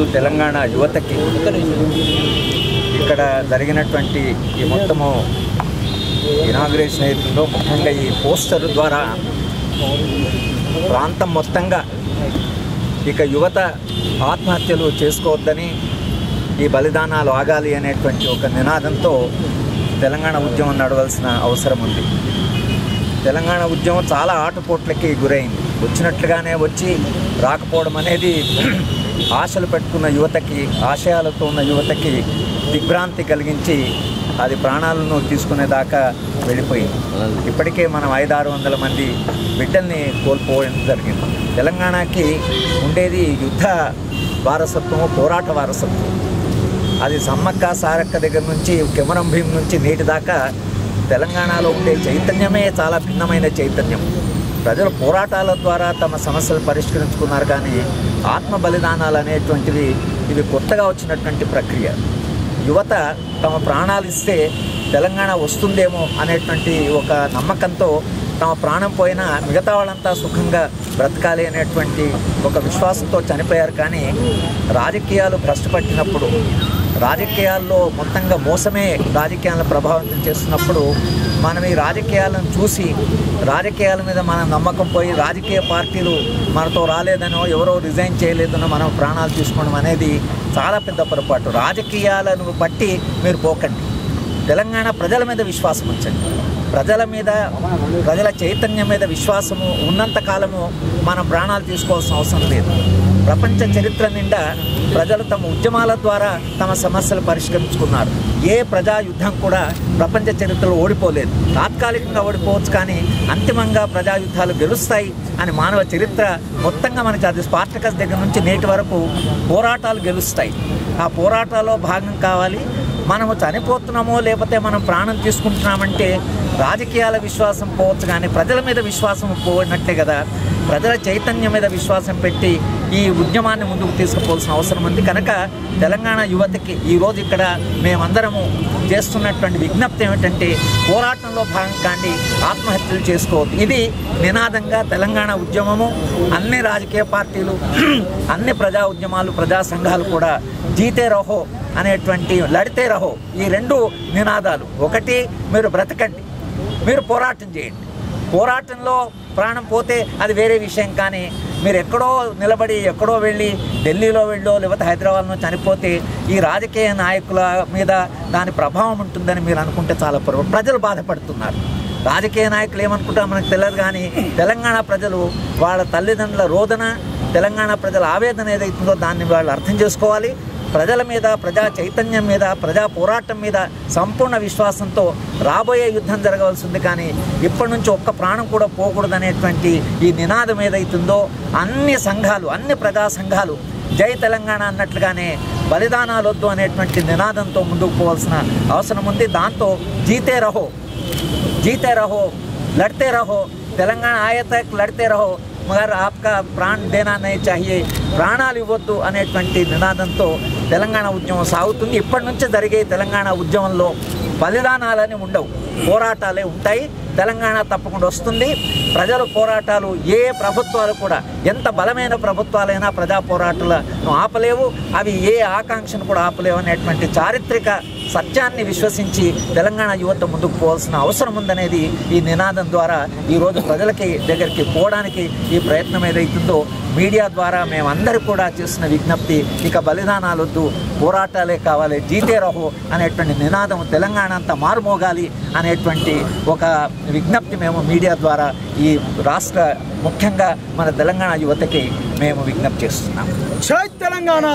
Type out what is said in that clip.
తెలంగాణ యువతకి ఇక్కడ జరిగినటువంటి ఈ మొత్తము ఇనాగ్రేషన్ అవుతుందో ముఖ్యంగా ఈ పోస్టర్ ద్వారా ప్రాంతం మొత్తంగా ఇక యువత ఆత్మహత్యలు చేసుకోవద్దని ఈ బలిదానాలు ఆగాలి అనేటువంటి ఒక నినాదంతో తెలంగాణ ఉద్యమం నడవలసిన అవసరం ఉంది. తెలంగాణ ఉద్యమం చాలా ఆటుపోట్లకి గురైంది. వచ్చినట్లుగానే వచ్చి రాకపోవడం అనేది ఆశలు పెట్టుకున్న యువతకి, ఆశయాలతో ఉన్న యువతకి దిగ్భ్రాంతి కలిగించి అది ప్రాణాలను తీసుకునేదాకా వెళ్ళిపోయింది. ఇప్పటికే మనం 500-600 మంది బిడ్డల్ని కోల్పోవడం జరిగింది. తెలంగాణకి ఉండేది యుద్ధ వారసత్వము, పోరాట వారసత్వం. అది సమ్మక్క సారక్క దగ్గర నుంచి కెమరం భీం నుంచి నేటి దాకా తెలంగాణలో ఉండే చైతన్యమే చాలా భిన్నమైన చైతన్యం. ప్రజలు పోరాటాల ద్వారా తమ సమస్యలు పరిష్కరించుకున్నారు, కానీ ఆత్మ బలిదానాలు అనేటువంటివి ఇవి కొత్తగా వచ్చినటువంటి ప్రక్రియ. యువత తమ ప్రాణాలు ఇస్తే తెలంగాణ వస్తుందేమో అనేటువంటి ఒక నమ్మకంతో తమ ప్రాణం పోయినా మిగతా వాళ్ళంతా సుఖంగా బ్రతకాలి అనేటువంటి ఒక విశ్వాసంతో చనిపోయారు. కానీ రాజకీయాలు భ్రష్టపట్టినప్పుడు, రాజకీయాల్లో మొత్తంగా మోసమే రాజకీయాలను ప్రభావితం చేస్తున్నప్పుడు మనం ఈ రాజకీయాలను చూసి రాజకీయాల మీద మన నమ్మకం పోయి రాజకీయ పార్టీలు మనతో రాలేదనో ఎవరో రిజైన్ చేయలేదనో మనం ప్రాణాలు తీసుకోవడం అనేది చాలా పెద్ద పొరపాటు. రాజకీయాలను బట్టి మీరు పోకండి. తెలంగాణ ప్రజల మీద విశ్వాసం ఉంచండి. ప్రజల మీద, ప్రజల చైతన్యం మీద విశ్వాసము ఉన్నంత కాలము మనం ప్రాణాలు తీసుకోవాల్సిన అవసరం లేదు. ప్రపంచ చరిత్ర నిండా ప్రజలు తమ ఉద్యమాల ద్వారా తమ సమస్యలు పరిష్కరించుకున్నారు. ఏ ప్రజా యుద్ధం కూడా ప్రపంచ చరిత్రలో ఓడిపోలేదు. తాత్కాలికంగా ఓడిపోవచ్చు, కానీ అంతిమంగా ప్రజా యుద్ధాలు గెలుస్తాయి అని మానవ చరిత్ర మొత్తంగా మనకి అది స్పార్టకస్ దగ్గర నుంచి నేటి వరకు పోరాటాలు గెలుస్తాయి. ఆ పోరాటాల్లో భాగం కావాలి. మనము చనిపోతున్నామో లేకపోతే మనం ప్రాణం తీసుకుంటున్నామంటే రాజకీయాల విశ్వాసం పోవచ్చు, కానీ ప్రజల మీద విశ్వాసం పోయినట్లే కదా. ప్రజల చైతన్యం మీద విశ్వాసం పెట్టి ఈ ఉద్యమాన్ని ముందుకు తీసుకుపోవాల్సిన అవసరం ఉంది. కనుక తెలంగాణ యువతకి ఈరోజు ఇక్కడ మేమందరము చేస్తున్నటువంటి విజ్ఞప్తి ఏమిటంటే, పోరాటంలో భాగం కాండి, ఆత్మహత్యలు చేసుకోవద్దు. ఇది నినాదంగా తెలంగాణ ఉద్యమము, అన్ని రాజకీయ పార్టీలు, అన్ని ప్రజా ఉద్యమాలు, ప్రజా సంఘాలు కూడా జీతే రహో అనేటువంటి, లడితే రహో, ఈ రెండు నినాదాలు. ఒకటి, మీరు బ్రతకండి, మీరు పోరాటం చేయండి. పోరాటంలో ప్రాణం పోతే అది వేరే విషయం, కానీ మీరు ఎక్కడో నిలబడి ఎక్కడో వెళ్ళి ఢిల్లీలో వెళ్ళో లేకపోతే హైదరాబాద్లో చనిపోతే ఈ రాజకీయ నాయకుల మీద దాని ప్రభావం ఉంటుందని మీరు అనుకుంటే చాలా పొరపాటు. ప్రజలు బాధపడుతున్నారు. రాజకీయ నాయకులు ఏమనుకుంటారో మనకు తెలియదు, కానీ తెలంగాణ ప్రజలు వాళ్ళ తల్లిదండ్రుల రోదన, తెలంగాణ ప్రజల ఆవేదన ఏదైతుందో దాన్ని వాళ్ళు అర్థం చేసుకోవాలి. ప్రజల మీద, ప్రజా చైతన్యం మీద, ప్రజా పోరాటం మీద సంపూర్ణ విశ్వాసంతో రాబోయే యుద్ధం జరగవలసింది. కానీ ఇప్పటి నుంచి ఒక్క ప్రాణం కూడా పోకూడదనేటువంటి ఈ నినాదం ఏదైతుందో అన్ని సంఘాలు, అన్ని ప్రజా సంఘాలు జై తెలంగాణ అన్నట్లుగానే బలిదానాలు వద్దు అనేటువంటి నినాదంతో ముందుకు పోవాల్సిన అవసరం ఉంది. దాంతో జీతే రహో, जीते रहो, लड़ते रहो, तेलंगाना आए तक लड़ते रहो, मगर आपका प्राण देना नहीं चाहिए, ప్రాణాలు ఇవ్వొద్దు అనేటువంటి నినాదంతో తెలంగాణ ఉద్యమం సాగుతుంది. ఇప్పటి నుంచి జరిగే తెలంగాణ ఉద్యమంలో బలిదానాలని ఉండవు, పోరాటాలే ఉంటాయి. తెలంగాణ తప్పకుండా వస్తుంది. ప్రజల పోరాటాలు, ఏ ప్రభుత్వాలు కూడా, ఎంత బలమైన ప్రభుత్వాలైనా ప్రజా పోరాటాలను ఆపలేవు, అవి ఏ ఆకాంక్షను కూడా ఆపలేవు అనేటువంటి చారిత్రక సత్యాన్ని విశ్వసించి తెలంగాణ యువత ముందుకు పోవాల్సిన అవసరం ఉందనేది ఈ నినాదం ద్వారా ఈరోజు ప్రజలకి దగ్గరికి పోవడానికి ఈ ప్రయత్నం ఏదైతుందో మీడియా ద్వారా మేమందరూ కూడా చేస్తున్న విజ్ఞప్తి, ఇక బలిదానాలు వద్దు, పోరాటాలే కావాలి, జీతే రహో అనేటువంటి నినాదం తెలంగాణ అంతా మారుమోగాలి అనేటువంటి ఒక విజ్ఞప్తి మేము మీడియా ద్వారా ఈ రాష్ట్ర, ముఖ్యంగా మన తెలంగాణ యువతకి మేము విజ్ఞప్తి చేస్తున్నాం. జై తెలంగాణ.